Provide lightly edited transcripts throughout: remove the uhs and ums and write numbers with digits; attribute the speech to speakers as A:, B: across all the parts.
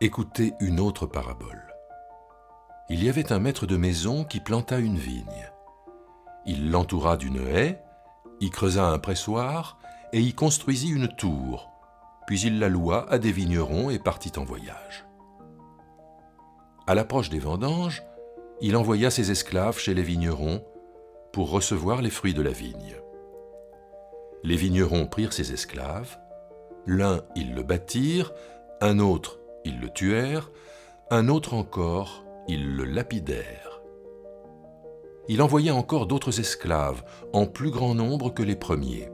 A: Écoutez une autre parabole. Il y avait un maître de maison qui planta une vigne. Il l'entoura d'une haie, y creusa un pressoir et y construisit une tour, puis il la loua à des vignerons et partit en voyage. À l'approche des vendanges, il envoya ses esclaves chez les vignerons pour recevoir les fruits de la vigne. Les vignerons prirent ces esclaves, l'un ils le battirent, un autre ils le tuèrent, un autre encore ils le lapidèrent. Il envoya encore d'autres esclaves, en plus grand nombre que les premiers.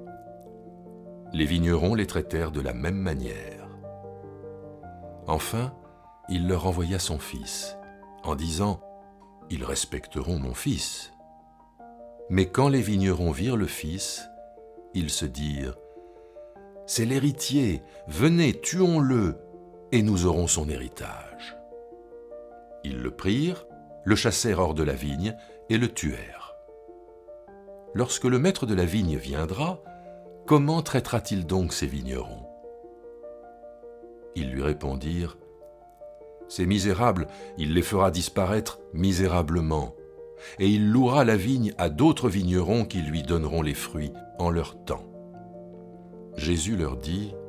A: Les vignerons les traitèrent de la même manière. Enfin, il leur envoya son fils, en disant « Ils respecteront mon fils ». Mais quand les vignerons virent le fils, ils se dirent « C'est l'héritier, venez, tuons-le, et nous aurons son héritage. » Ils le prirent, le chassèrent hors de la vigne et le tuèrent. Lorsque le maître de la vigne viendra, comment traitera-t-il donc ces vignerons ? Ils lui répondirent « Ces misérables, il les fera disparaître misérablement, et il louera la vigne à d'autres vignerons qui lui donneront les fruits en leur temps. » Jésus leur dit «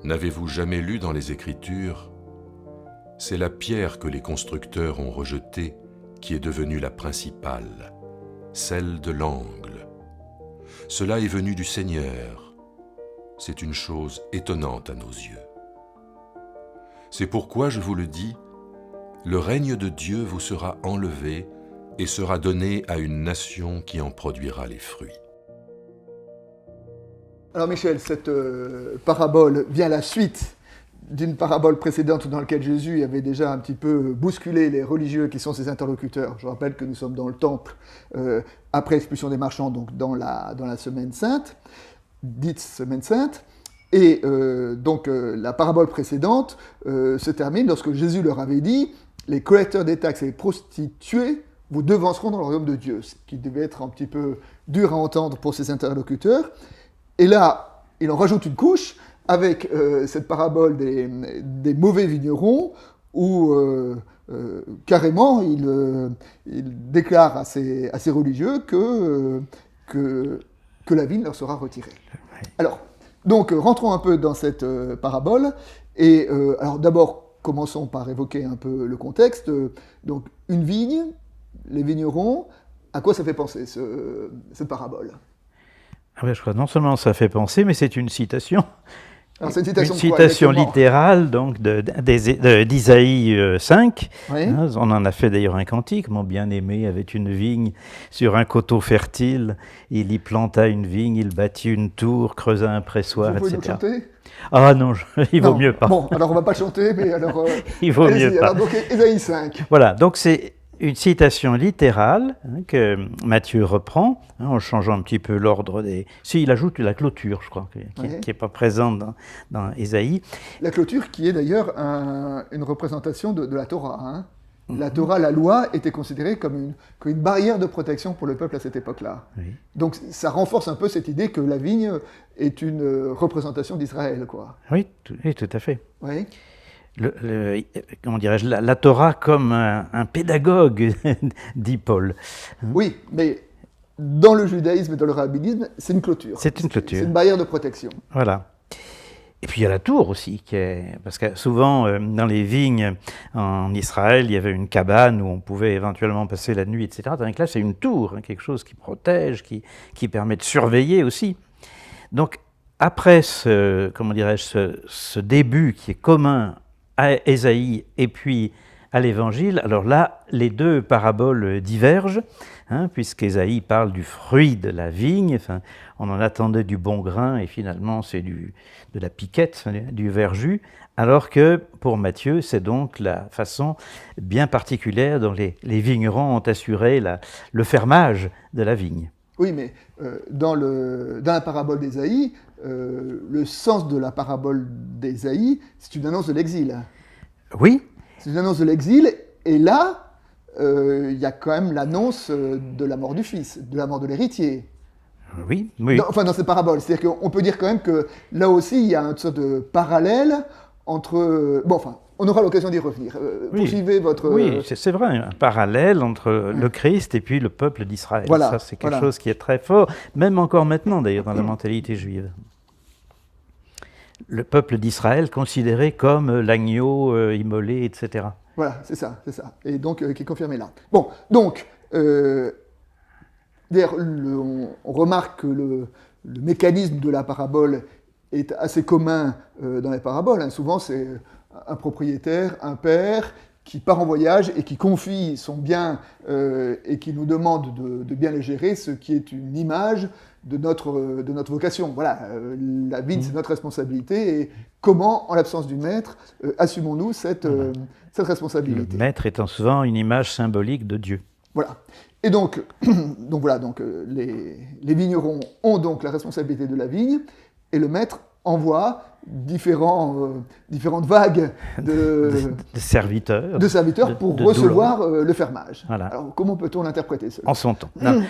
A: N'avez-vous jamais lu dans les Écritures ? C'est la pierre que les constructeurs ont rejetée qui est devenue la principale, celle de l'angle. Cela est venu du Seigneur. C'est une chose étonnante à nos yeux. C'est pourquoi je vous le dis, le règne de Dieu vous sera enlevé et sera donné à une nation qui en produira les fruits. »
B: Alors Michel, cette parabole vient à la suite d'une parabole précédente dans laquelle Jésus avait déjà un petit peu bousculé les religieux qui sont ses interlocuteurs. Je rappelle que nous sommes dans le temple après l'expulsion des marchands, donc dans la semaine sainte, dite semaine sainte. Et la parabole précédente se termine lorsque Jésus leur avait dit « Les collecteurs des taxes et les prostituées vous devanceront dans le royaume de Dieu », ce qui devait être un petit peu dur à entendre pour ses interlocuteurs. Et là, il en rajoute une couche avec cette parabole des mauvais vignerons où carrément il déclare à ces religieux que la vigne leur sera retirée. Alors, donc rentrons un peu dans cette parabole et alors d'abord commençons par évoquer un peu le contexte. Donc une vigne, les vignerons, à quoi ça fait penser cette parabole ?
C: Ah ben, je crois non seulement ça fait penser, mais c'est une citation.
B: Alors, c'est
C: une citation littérale donc d'Isaïe 5.
B: Oui.
C: Hein, on en a fait d'ailleurs un cantique. Mon bien-aimé avait une vigne sur un coteau fertile. Il y planta une vigne, il bâtit une tour, creusa un pressoir,
B: Vous pouvez
C: etc.
B: nous chanter ?
C: Ah non, il vaut mieux pas.
B: Bon, alors on ne va pas le chanter, mais alors...
C: il vaut mieux pas.
B: Alors, donc, Isaïe 5.
C: Voilà, donc c'est une citation littérale que Matthieu reprend, en changeant un petit peu l'ordre des... Si, il ajoute la clôture, je crois, qui n'est pas présente dans Ésaïe.
B: La clôture qui est d'ailleurs une représentation de la Torah. Hein. La Torah, la loi, était considérée comme une barrière de protection pour le peuple à cette époque-là.
C: Oui.
B: Donc ça renforce un peu cette idée que la vigne est une représentation d'Israël, quoi.
C: Oui, tout à fait.
B: Oui.
C: Comment dirais-je, la Torah comme un pédagogue, dit Paul.
B: Oui, mais dans le judaïsme et dans le rabbinisme, c'est une clôture.
C: C'est une clôture.
B: C'est une barrière de protection.
C: Voilà. Et puis il y a la tour aussi, parce que souvent dans les vignes en Israël, il y avait une cabane où on pouvait éventuellement passer la nuit, etc. Tandis que là, c'est une tour, quelque chose qui protège, qui permet de surveiller aussi. Donc après ce début qui est commun à Ésaïe et puis à l'Évangile, alors là, les deux paraboles divergent, puisqu'Ésaïe parle du fruit de la vigne, on en attendait du bon grain et finalement c'est de la piquette, du verjus, alors que pour Matthieu, c'est donc la façon bien particulière dont les vignerons ont assuré le fermage de la vigne.
B: Oui, mais dans la parabole d'Ésaïe, le sens de la parabole d'Ésaïe, c'est une annonce de l'exil.
C: Oui.
B: C'est une annonce de l'exil, et là, il y a quand même l'annonce de la mort du fils, de la mort de l'héritier.
C: Oui.
B: Dans cette parabole. C'est-à-dire qu'on peut dire quand même que là aussi, il y a une sorte de parallèle entre... on aura l'occasion d'y revenir.
C: Oui.
B: Poursuivez votre...
C: Oui, c'est vrai, un parallèle entre le Christ et puis le peuple d'Israël.
B: Voilà,
C: Ça, c'est quelque chose qui est très fort, même encore maintenant d'ailleurs dans la mentalité juive. Le peuple d'Israël considéré comme l'agneau immolé, etc.
B: Voilà, c'est ça. Et donc, qui est confirmé là. Bon, donc, d'ailleurs, on remarque que le mécanisme de la parabole est assez commun dans les paraboles. Hein. Souvent, c'est un propriétaire, un père, qui part en voyage et qui confie son bien et qui nous demande de bien les gérer, ce qui est une image de notre vocation. Voilà, la vigne, c'est notre responsabilité, et comment, en l'absence du maître, assumons-nous cette responsabilité.
C: Le maître étant souvent une image symbolique de Dieu.
B: Voilà. Et donc les vignerons ont donc la responsabilité de la vigne, et le maître envoie différentes vagues de serviteurs pour recevoir le fermage. Voilà. Alors, comment peut-on l'interpréter cela ?
C: En son temps.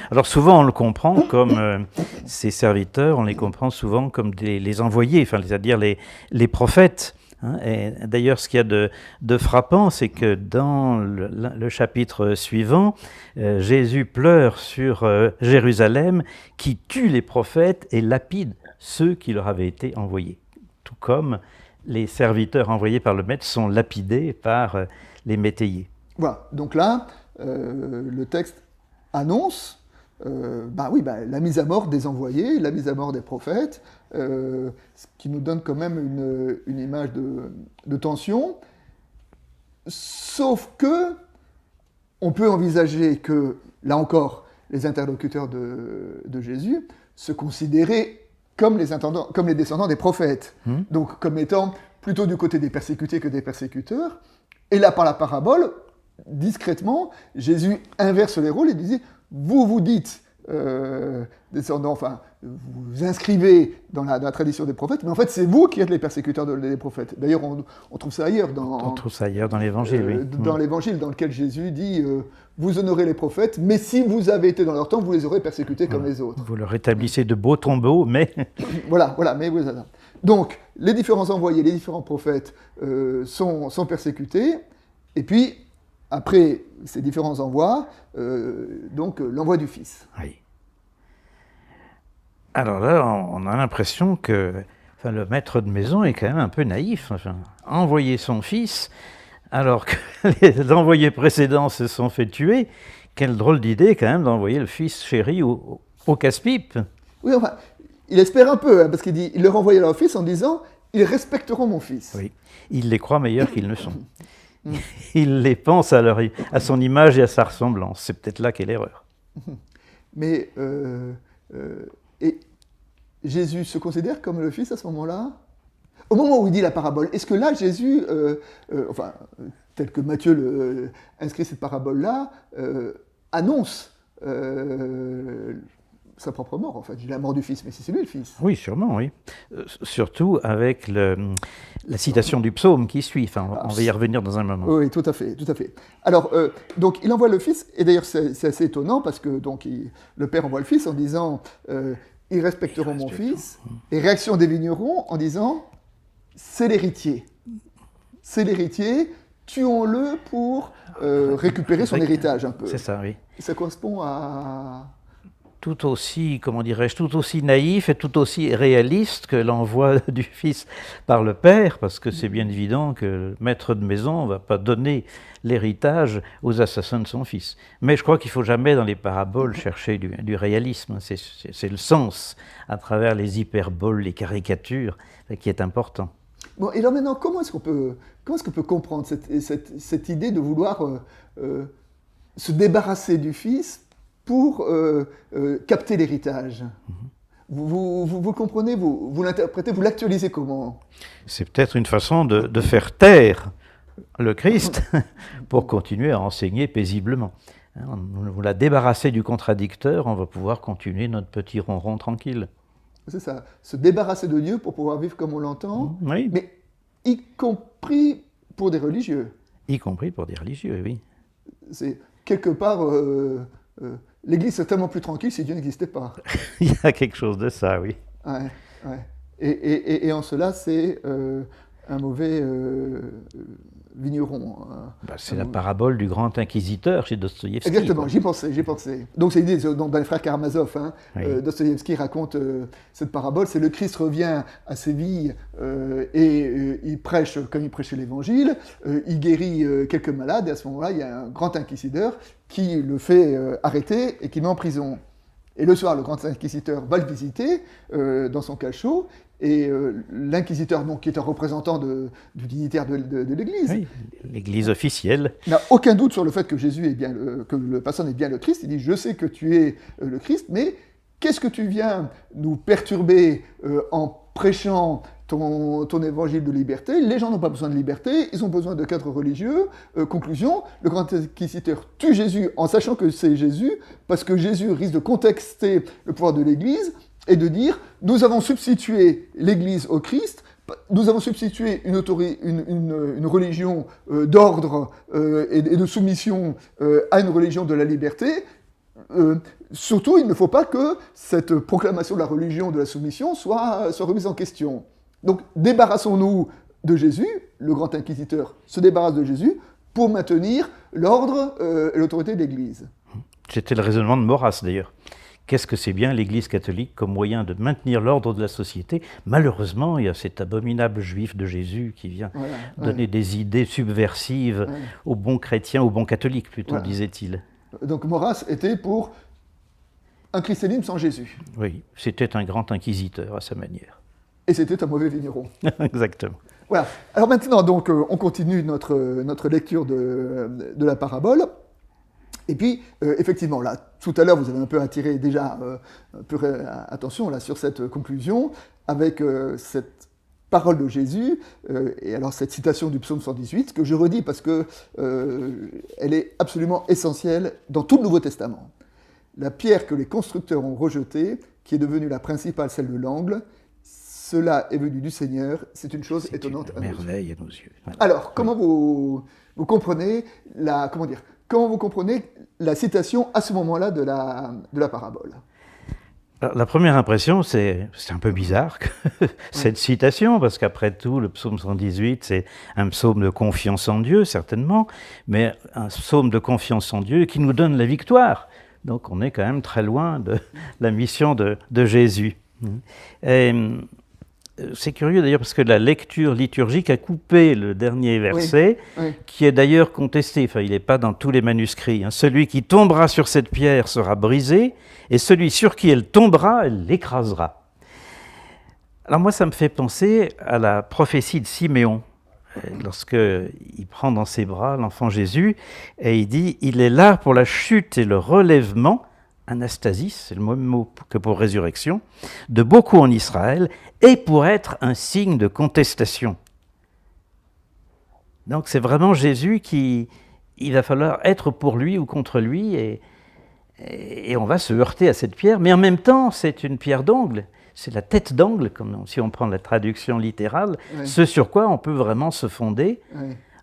C: Alors, souvent, on le comprend comme ces serviteurs, on les comprend souvent comme les envoyés, enfin, c'est-à-dire les prophètes. Hein. Et d'ailleurs, ce qu'il y a de frappant, c'est que dans le chapitre suivant, Jésus pleure sur Jérusalem qui tue les prophètes et lapide ceux qui leur avaient été envoyés. Tout comme les serviteurs envoyés par le maître sont lapidés par les métayers.
B: Voilà, donc là, le texte annonce la mise à mort des envoyés, la mise à mort des prophètes, ce qui nous donne quand même une image de tension, sauf que on peut envisager que, là encore, les interlocuteurs de Jésus se considéraient comme les descendants des prophètes, donc comme étant plutôt du côté des persécutés que des persécuteurs. Et là, par la parabole, discrètement, Jésus inverse les rôles et dit « Vous dites descendants, enfin, vous inscrivez dans la tradition des prophètes, mais en fait, c'est vous qui êtes les persécuteurs des prophètes. » D'ailleurs, on trouve ça ailleurs
C: on trouve ça ailleurs dans l'Évangile, oui.
B: Dans l'Évangile, dans lequel Jésus dit vous honorez les prophètes, mais si vous avez été dans leur temps, vous les aurez persécutés comme les autres.
C: Vous leur établissez de beaux tombeaux, mais...
B: voilà, mais vous avez... Donc, les différents envoyés, les différents prophètes sont persécutés, et puis, après ces différents envois, donc l'envoi du Fils.
C: Oui. Alors là, on a l'impression que le maître de maison est quand même un peu naïf. Enfin, envoyer son fils, alors que les envoyés précédents se sont fait tuer, quelle drôle d'idée quand même d'envoyer le fils chéri au casse-pipe.
B: Oui, enfin, il espère un peu, hein, parce qu'il leur envoyait leur fils en disant « Ils respecteront mon fils ».
C: Oui, il les croit meilleurs qu'ils ne sont. Il les pense à son image et à sa ressemblance. C'est peut-être là qu'est l'erreur.
B: Mais et Jésus se considère comme le Fils à ce moment-là ? Au moment où il dit la parabole, est-ce que là, Jésus, tel que Matthieu inscrit cette parabole-là, annonce sa propre mort, en fait, la mort du Fils, mais c'est lui le Fils.
C: Oui, sûrement, oui. Surtout avec la citation du psaume qui suit, enfin, on va y revenir dans un moment.
B: Oui, tout à fait. Alors, donc, il envoie le Fils, et d'ailleurs, c'est assez étonnant, parce que donc, le Père envoie le Fils en disant « Ils respecteront mon Fils », et réaction des vignerons en disant « C'est l'héritier. C'est l'héritier, tuons-le pour récupérer son héritage, un peu. »
C: C'est ça, oui.
B: Ça correspond à...
C: tout aussi naïf et tout aussi réaliste que l'envoi du fils par le père, parce que c'est bien évident que le maître de maison ne va pas donner l'héritage aux assassins de son fils. Mais je crois qu'il ne faut jamais dans les paraboles chercher du réalisme, c'est le sens à travers les hyperboles, les caricatures, qui est important.
B: Bon, et alors maintenant, comment est-ce qu'on peut comprendre cette idée de vouloir se débarrasser du fils pour capter l'héritage? Vous comprenez, vous l'interprétez, vous l'actualisez comment?
C: C'est peut-être une façon de faire taire le Christ pour continuer à enseigner paisiblement. On l'a débarrassé du contradicteur, on va pouvoir continuer notre petit ronron tranquille.
B: C'est ça, se débarrasser de Dieu pour pouvoir vivre comme on l'entend,
C: oui.
B: Mais y compris pour des religieux.
C: Y compris pour des religieux, oui.
B: C'est quelque part... L'Église est tellement plus tranquille si Dieu n'existait pas.
C: Il y a quelque chose de ça, oui.
B: Ouais. Et en cela, c'est un mauvais vigneron.
C: C'est la parabole du grand inquisiteur chez Dostoïevski.
B: Exactement, j'y pensais. Donc c'est l'idée, dans les frères Karamazov,
C: Oui.
B: Dostoïevski raconte cette parabole, c'est le Christ revient à Séville et il prêche comme il prêchait l'Évangile, il guérit quelques malades, et à ce moment-là, il y a un grand inquisiteur qui le fait arrêter et qui le met en prison. Et le soir, le grand inquisiteur va le visiter dans son cachot, et l'inquisiteur, donc, qui est un représentant du dignitaire de l'Église,
C: Oui, l'Église officielle.
B: n'a aucun doute sur le fait que Jésus est bien, que le personne est bien le Christ. Il dit, je sais que tu es le Christ, mais qu'est-ce que tu viens nous perturber en prêchant ton évangile de liberté? Les gens n'ont pas besoin de liberté, ils ont besoin de cadres religieux. Conclusion, le grand inquisiteur tue Jésus en sachant que c'est Jésus, parce que Jésus risque de contester le pouvoir de l'Église et de dire, nous avons substitué l'Église au Christ, nous avons substitué une religion d'ordre et de soumission à une religion de la liberté. Surtout, il ne faut pas que cette proclamation de la religion de la soumission soit remise en question. Donc, débarrassons-nous de Jésus, le grand inquisiteur se débarrasse de Jésus pour maintenir l'ordre et l'autorité de l'Église.
C: C'était le raisonnement de Maurras, d'ailleurs. Qu'est-ce que c'est bien l'Église catholique comme moyen de maintenir l'ordre de la société? Malheureusement, il y a cet abominable juif de Jésus qui vient donner des idées subversives aux bons chrétiens, aux bons catholiques plutôt, disait-il.
B: Donc Maurras était pour un christianisme sans Jésus.
C: Oui, c'était un grand inquisiteur à sa manière.
B: Et c'était un mauvais vigneron.
C: Exactement.
B: Voilà. Alors maintenant, donc, on continue notre lecture de la parabole. Et puis, effectivement, là, tout à l'heure, vous avez un peu attiré déjà attention là, sur cette conclusion, avec cette parole de Jésus, et alors cette citation du psaume 118, que je redis parce que elle est absolument essentielle dans tout le Nouveau Testament. La pierre que les constructeurs ont rejetée, qui est devenue la principale, celle de l'angle, cela est venu du Seigneur, c'est une chose étonnante à nos yeux.
C: Merveille à nos yeux. Voilà.
B: Alors, comment vous comprenez comment vous comprenez la citation à ce moment-là de la parabole?
C: Alors, la première impression, c'est un peu bizarre, cette citation, parce qu'après tout, le psaume 118, c'est un psaume de confiance en Dieu, certainement, mais un psaume de confiance en Dieu qui nous donne la victoire. Donc on est quand même très loin de la mission de Jésus. Et c'est curieux d'ailleurs parce que la lecture liturgique a coupé le dernier verset, qui est d'ailleurs contesté. Enfin, il n'est pas dans tous les manuscrits. Celui qui tombera sur cette pierre sera brisé, et celui sur qui elle tombera, elle l'écrasera. Alors moi, ça me fait penser à la prophétie de Siméon, lorsqu'il prend dans ses bras l'enfant Jésus, et il dit « Il est là pour la chute et le relèvement », anastasis, c'est le même mot que pour résurrection, de beaucoup en Israël, et pour être un signe de contestation. Donc c'est vraiment Jésus il va falloir être pour lui ou contre lui, et on va se heurter à cette pierre, mais en même temps c'est une pierre d'angle, c'est la tête d'angle, comme si on prend la traduction littérale, ce sur quoi on peut vraiment se fonder.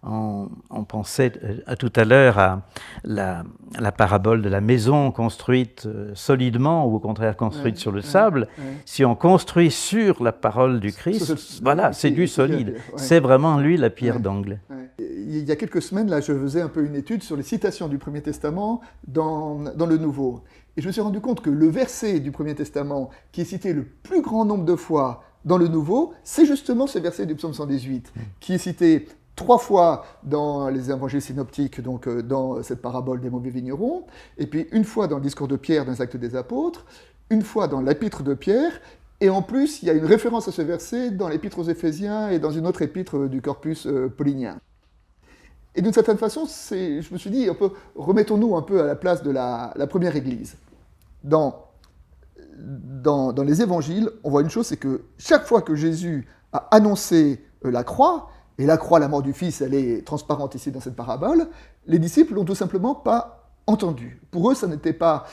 C: On pensait tout à l'heure à la parabole de la maison construite solidement ou au contraire construite sur le sable. Si on construit sur la parole du Christ, voilà, c'est du solide. C'est vraiment lui la pierre d'angle.
B: Il y a quelques semaines, là, je faisais un peu une étude sur les citations du Premier Testament dans le Nouveau. Et je me suis rendu compte que le verset du Premier Testament qui est cité le plus grand nombre de fois dans le Nouveau, c'est justement ce verset du psaume 118, qui est cité 3 fois dans les évangiles synoptiques, donc dans cette parabole des mauvais vignerons, et puis une fois dans le discours de Pierre dans les Actes des Apôtres, une fois dans l'épître de Pierre, et en plus, il y a une référence à ce verset dans l'épître aux Éphésiens et dans une autre épître du corpus paulinien. Et d'une certaine façon, je me suis dit, remettons-nous un peu à la place de la première Église. Dans les évangiles, on voit une chose, c'est que chaque fois que Jésus a annoncé la croix, et la croix, la mort du Fils, elle est transparente ici dans cette parabole, les disciples l'ont tout simplement pas entendu. Pour eux, ça n'était pas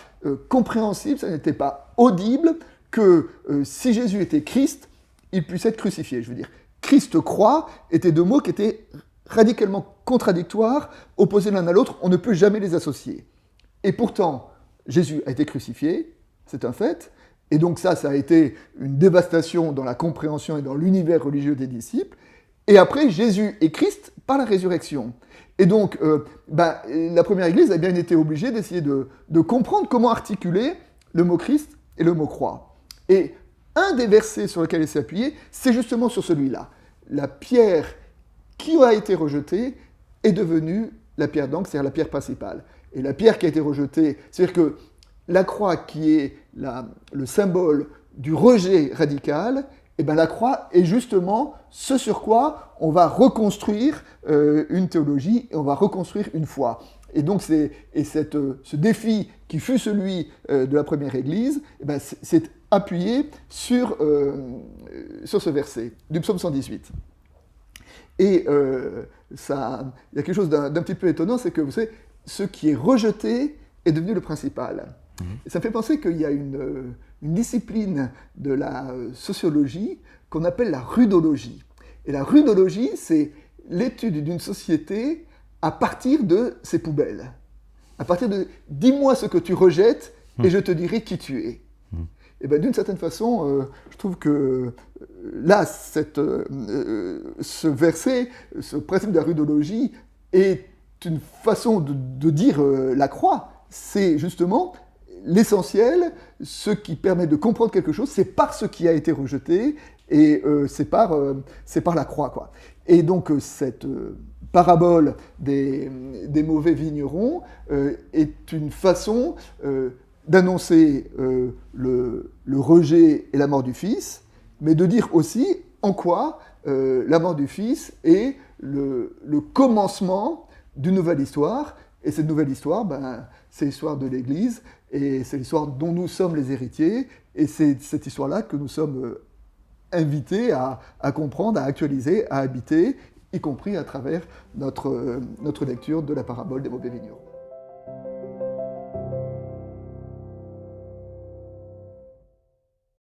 B: compréhensible, ça n'était pas audible que si Jésus était Christ, il puisse être crucifié. Je veux dire, Christ croix étaient 2 mots qui étaient radicalement contradictoires, opposés l'un à l'autre, on ne peut jamais les associer. Et pourtant, Jésus a été crucifié, c'est un fait, et donc ça a été une dévastation dans la compréhension et dans l'univers religieux des disciples. et après Jésus et Christ par la résurrection. Et donc, la première Église a bien été obligée d'essayer de comprendre comment articuler le mot Christ et le mot croix. Et un des versets sur lesquels elle s'est appuyée, c'est justement sur celui-là. La pierre qui a été rejetée est devenue la pierre d'angle, c'est-à-dire la pierre principale. Et la pierre qui a été rejetée, c'est-à-dire que la croix qui est le symbole du rejet radical, eh bien la croix est justement ce sur quoi on va reconstruire une théologie et on va reconstruire une foi. Et donc ce défi qui fut celui de la première Église, eh bien, c'est appuyé sur ce verset du psaume 118. Et il y a quelque chose d'un petit peu étonnant, c'est que vous savez, ce qui est rejeté est devenu le principal. Et ça me fait penser qu'il y a une discipline de la sociologie qu'on appelle la rudologie. Et la rudologie, c'est l'étude d'une société à partir de ses poubelles. À partir de « dis-moi ce que tu rejettes et je te dirai qui tu es ». Et bien, d'une certaine façon, je trouve que là, ce verset, ce principe de la rudologie, est une façon de dire la croix. C'est justement l'essentiel, ce qui permet de comprendre quelque chose, c'est par ce qui a été rejeté, et c'est par la croix, quoi. Et donc, cette parabole des mauvais vignerons est une façon d'annoncer le rejet et la mort du Fils, mais de dire aussi en quoi la mort du Fils est le commencement d'une nouvelle histoire. Et cette nouvelle histoire, c'est l'histoire de l'Église, et c'est l'histoire dont nous sommes les héritiers, et c'est cette histoire-là que nous sommes invités à comprendre, à actualiser, à habiter, y compris à travers notre lecture de la parabole des mauvais vignerons.